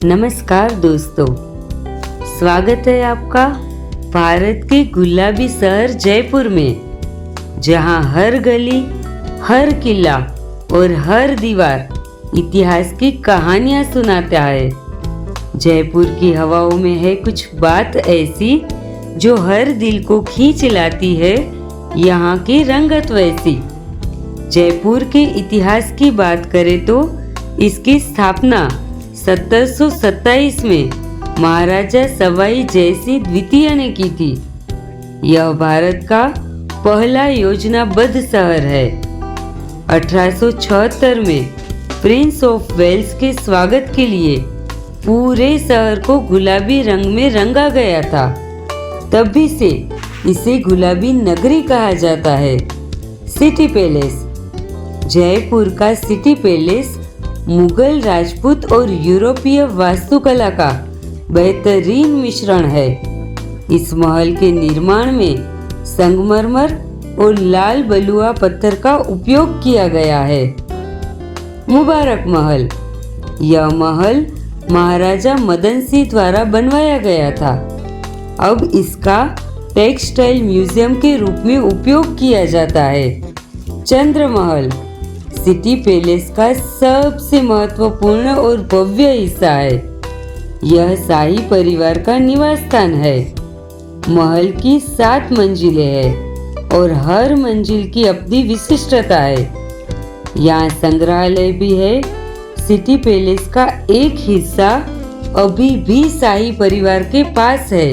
नमस्कार दोस्तों, स्वागत है आपका भारत के गुलाबी शहर जयपुर में, जहां हर गली, हर किला और हर दीवार इतिहास की कहानियां सुनाता है। जयपुर की हवाओं में है कुछ बात ऐसी जो हर दिल को खींच लाती है, यहाँ की रंगत वैसी। जयपुर के इतिहास की बात करें तो इसकी स्थापना 1727 में महाराजा सवाई जयसिंह द्वितीय ने की थी। यह भारत का पहला योजनाबद्ध शहर है। 1876 में प्रिंस ऑफ वेल्स के स्वागत के लिए पूरे शहर को गुलाबी रंग में रंगा गया था। तभी से इसे गुलाबी नगरी कहा जाता है। City palace. जयपुर का सिटी पैलेस मुगल, राजपूत और यूरोपीय वास्तुकला का बेहतरीन मिश्रण है। इस महल के निर्माण में संगमरमर और लाल बलुआ पत्थर का उपयोग किया गया है। मुबारक महल। यह महल महाराजा मदन सिंह द्वारा बनवाया गया था। अब इसका टेक्सटाइल म्यूजियम के रूप में उपयोग किया जाता है। चंद्र महल सिटी पैलेस का सबसे महत्वपूर्ण और भव्य हिस्सा है। यह शाही परिवार का निवास स्थान है। महल की 7 मंजिलें हैं और हर मंजिल की अपनी विशिष्टता है। यहाँ संग्रहालय भी है। सिटी पैलेस का एक हिस्सा अभी भी शाही परिवार के पास है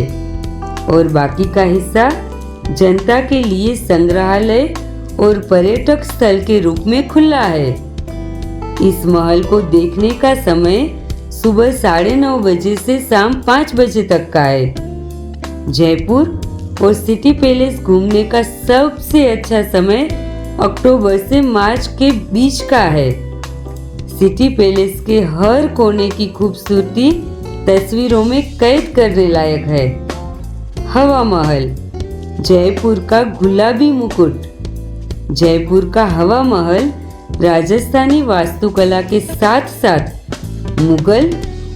और बाकी का हिस्सा जनता के लिए संग्रहालय और पर्यटक स्थल के रूप में खुला है। इस महल को देखने का समय सुबह 9:30 बजे से शाम 5 बजे तक का है। जयपुर और सिटी पैलेस घूमने का सबसे अच्छा समय अक्टूबर से मार्च के बीच का है। सिटी पैलेस के हर कोने की खूबसूरती तस्वीरों में कैद करने लायक है। हवा महल। जयपुर का गुलाबी मुकुट। जयपुर का हवा महल राजस्थानी वास्तुकला के साथ साथ मुगल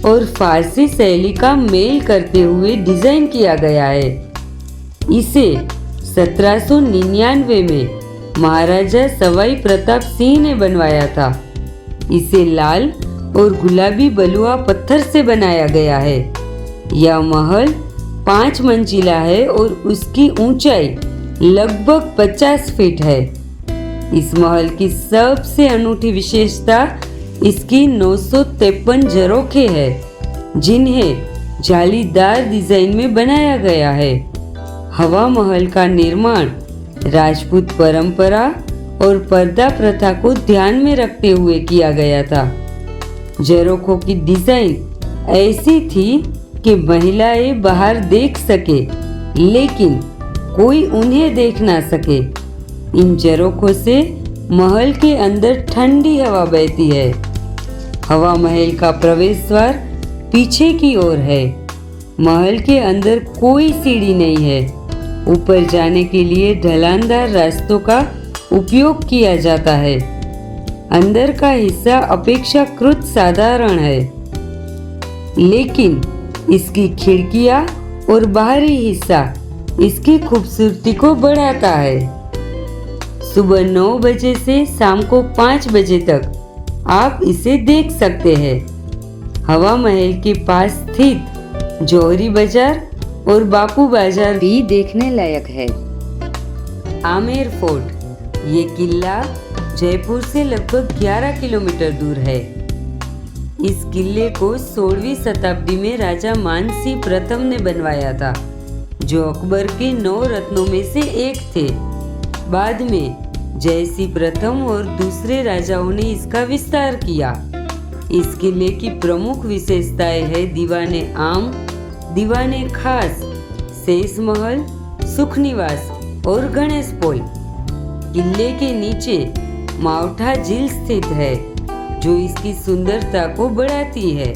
और फारसी शैली का मेल करते हुए डिजाइन किया गया है। इसे 1799 में महाराजा सवाई प्रताप सिंह ने बनवाया था। इसे लाल और गुलाबी बलुआ पत्थर से बनाया गया है। यह महल 5 मंजिला है और उसकी ऊंचाई लगभग 50 फीट है। इस महल की सबसे अनूठी विशेषता इसकी 953 झरोखे हैं, जिन्हें जालीदार डिजाइन में बनाया गया है। हवा महल का निर्माण राजपूत परंपरा और पर्दा प्रथा को ध्यान में रखते हुए किया गया था। झरोखों की डिजाइन ऐसी थी कि महिलाएं बाहर देख सके, लेकिन कोई उन्हें देख ना सके। इन झरोखों से महल के अंदर ठंडी हवा बहती है। हवा महल का प्रवेश द्वार पीछे की ओर है। महल के अंदर कोई सीढ़ी नहीं है। ऊपर जाने के लिए ढलानदार रास्तों का उपयोग किया जाता है। अंदर का हिस्सा अपेक्षाकृत साधारण है, लेकिन इसकी खिड़कियां और बाहरी हिस्सा इसकी खूबसूरती को बढ़ाता है। सुबह 9 बजे से शाम को 5 बजे तक आप इसे देख सकते हैं। हवा महल के पास स्थित जौहरी बाजार और बापू बाजार भी देखने लायक है। आमेर फोर्ट। ये किला जयपुर से लगभग 11 किलोमीटर दूर है। इस किले को 16वीं शताब्दी में राजा मानसिंह प्रथम ने बनवाया था, जो अकबर के 9 रत्नों में से एक थे। बाद में जयसिंह प्रथम और दूसरे राजाओं ने इसका विस्तार किया। इस किले की प्रमुख विशेषताएं है दीवाने आम, दीवाने खास, शेष महल, सुख निवास और गणेश पोल। किले के नीचे मावठा झील स्थित है, जो इसकी सुंदरता को बढ़ाती है।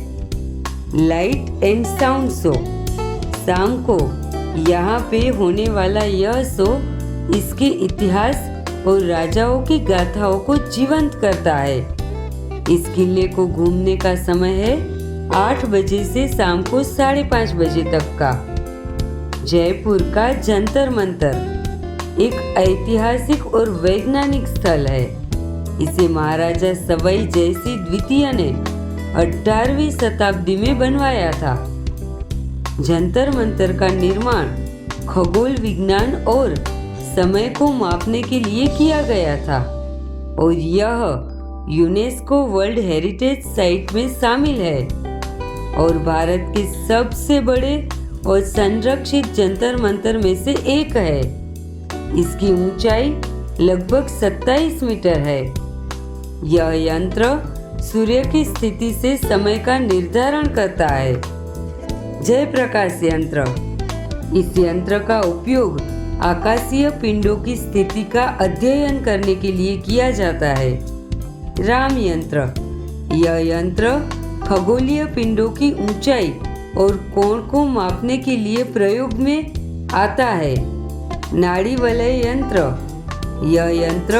Light and sound show. शाम को यहाँ पे होने वाला यह शो इसके इतिहास और राजाओं की गाथाओं को जीवंत करता है। इस किले को घूमने का समय है 8 बजे से शाम को 5:30 बजे तक का। जयपुर का जंतर मंतर एक ऐतिहासिक और वैज्ञानिक स्थल है। इसे महाराजा सवाई जयसिंह द्वितीय ने 18वीं शताब्दी में बनवाया था। जंतर मंतर का निर्माण खगोल विज्ञान और समय को मापने के लिए किया गया था और यह यूनेस्को वर्ल्ड हेरिटेज साइट में शामिल है और भारत के सबसे बड़े और संरक्षित जंतर मंतर में से एक है। इसकी ऊंचाई लगभग 27 मीटर है। यह यंत्र सूर्य की स्थिति से समय का निर्धारण करता है। जय प्रकाश यंत्र, इस यंत्र का उपयोग आकाशीय पिंडों की स्थिति का अध्ययन करने के लिए किया जाता है। राम यंत्र, यह यंत्र खगोलीय पिंडों की ऊंचाई और कोण को मापने के लिए प्रयोग में आता है। नाड़ी वलय यंत्र, यह यंत्र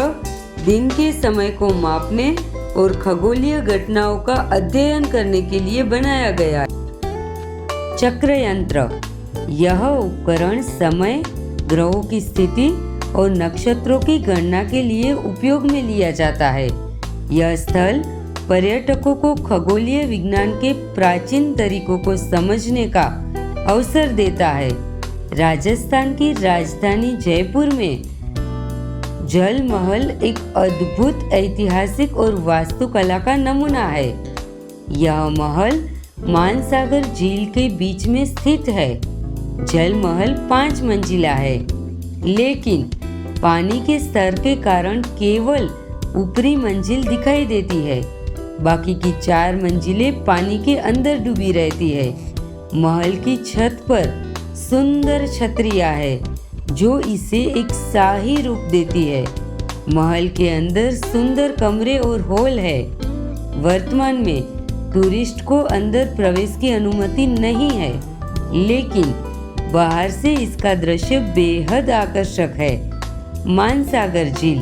दिन के समय को मापने और खगोलीय घटनाओं का अध्ययन करने के लिए बनाया गया है। चक्र यंत्र, यह उपकरण समय, ग्रहों की स्थिति और नक्षत्रों की गणना के लिए उपयोग में लिया जाता है। यह स्थल पर्यटकों को खगोलीय विज्ञान के प्राचीन तरीकों को समझने का अवसर देता है। राजस्थान की राजधानी जयपुर में जल महल एक अद्भुत ऐतिहासिक और वास्तुकला का नमूना है। यह महल मानसागर झील के बीच में स्थित है। जल महल 5 मंजिला है, लेकिन पानी के स्तर के कारण केवल ऊपरी मंजिल दिखाई देती है। बाकी की 4 मंजिलें पानी के अंदर डूबी रहती है। महल की छत पर सुंदर छतरियां है जो इसे एक शाही रूप देती है। महल के अंदर सुंदर कमरे और हॉल है। वर्तमान में टूरिस्ट को अंदर प्रवेश की अनुमति नहीं है, लेकिन बाहर से इसका दृश्य बेहद आकर्षक है। मानसागर झील,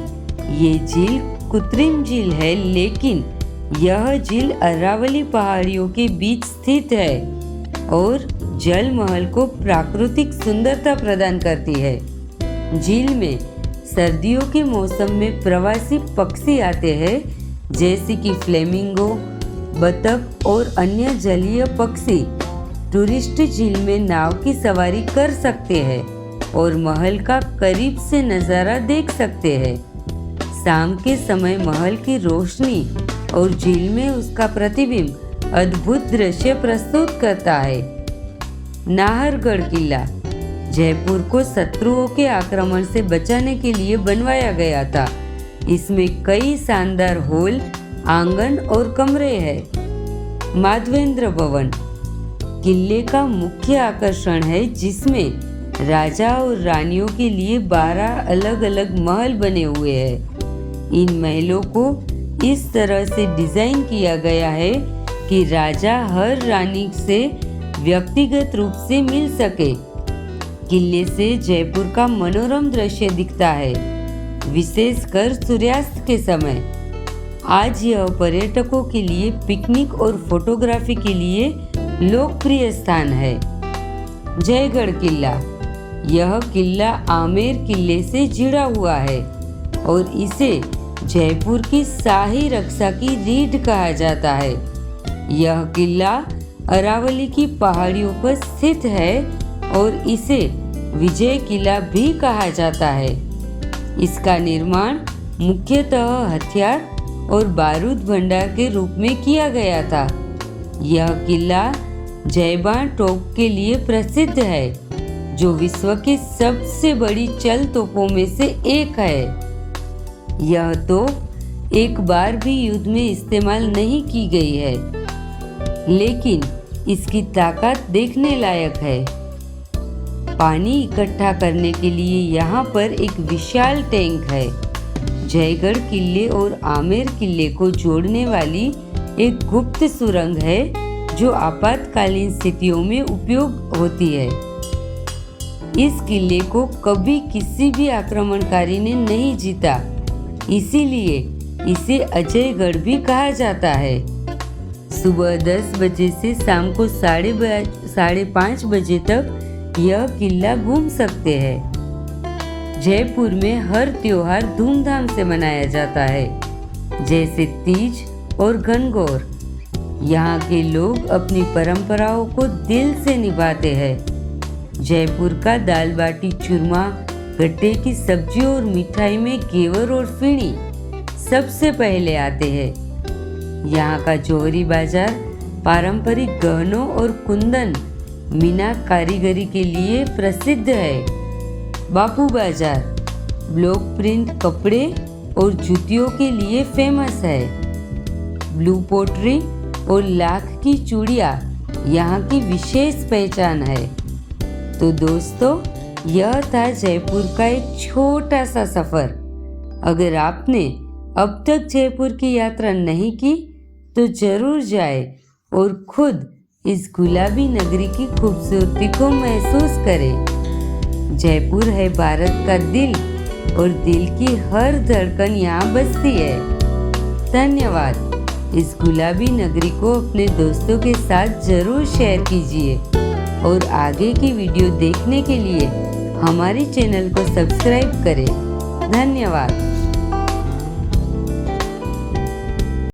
ये झील कृत्रिम झील है, लेकिन यह झील अरावली पहाड़ियों के बीच स्थित है और जल महल को प्राकृतिक सुंदरता प्रदान करती है। झील में सर्दियों के मौसम में प्रवासी पक्षी आते हैं, जैसे कि फ्लेमिंगो, बतख और अन्य जलीय पक्षी टूरिस्ट झील में नाव की सवारी कर सकते हैं और महल का करीब से नज़ारा देख सकते हैं। शाम के समय महल की रोशनी और झील में उसका प्रतिबिंब अद्भुत दृश्य प्रस्तुत करता है। नाहरगढ़ किला जयपुर को शत्रुओं के आक्रमण से बचाने के लिए बनवाया गया था। इसमें कई शानदार हॉल, आंगन और कमरे हैं। माधवेंद्र भवन किले का मुख्य आकर्षण है, जिसमें राजा और रानियों के लिए 12 अलग अलग महल बने हुए हैं। इन महलों को इस तरह से डिजाइन किया गया है कि राजा हर रानी से व्यक्तिगत रूप से मिल सके। किले से जयपुर का मनोरम दृश्य दिखता है, विशेषकर सूर्यास्त के समय। आज यह पर्यटकों के लिए पिकनिक और फोटोग्राफी के लिए लोकप्रिय स्थान है। जयगढ़ किला, यह किला आमेर किले से जुड़ा हुआ है और इसे जयपुर की शाही रक्षा की रीढ़ कहा जाता है। यह किला अरावली की पहाड़ियों पर स्थित है और इसे विजय किला भी कहा जाता है। इसका निर्माण मुख्यतः हथियार और बारूद भंडार के रूप में किया गया था। यह किला जयबान तोप के लिए प्रसिद्ध है, जो विश्व की सबसे बड़ी चल तोपों में से एक है। यह तोप एक बार भी युद्ध में इस्तेमाल नहीं की गई है, लेकिन इसकी ताकत देखने लायक है। पानी इकट्ठा करने के लिए यहाँ पर एक विशाल टैंक है। जयगढ़ किले और आमेर किले को जोड़ने वाली एक गुप्त सुरंग है, जो आपातकालीन स्थितियों में उपयोग होती है। इस किले को कभी किसी भी आक्रमणकारी ने नहीं जीता, इसीलिए इसे अजयगढ़ भी कहा जाता है। सुबह 10 बजे से शाम को 5:30 बजे तक यह किला घूम सकते हैं। जयपुर में हर त्योहार धूमधाम से मनाया जाता है, जैसे तीज और गणगौर। यहाँ के लोग अपनी परंपराओं को दिल से निभाते हैं। जयपुर का दाल बाटी चूरमा, गट्टे की सब्जी और मिठाई में घेवर और फीणी सबसे पहले आते हैं। यहाँ का जौहरी बाजार पारंपरिक गहनों और कुंदन मीना कारीगरी के लिए प्रसिद्ध है। बापू बाजार ब्लॉक प्रिंट कपड़े और जूतियों के लिए फेमस है। ब्लू पोट्री और लाख की चूड़ियाँ यहाँ की विशेष पहचान है। तो दोस्तों, यह था जयपुर का एक छोटा सा सफर। अगर आपने अब तक जयपुर की यात्रा नहीं की तो जरूर जाए और खुद इस गुलाबी नगरी की खूबसूरती को महसूस करें। जयपुर है भारत का दिल और दिल की हर धड़कन यहाँ बसती है। धन्यवाद। इस गुलाबी नगरी को अपने दोस्तों के साथ जरूर शेयर कीजिए और आगे की वीडियो देखने के लिए हमारे चैनल को सब्सक्राइब करें। धन्यवाद।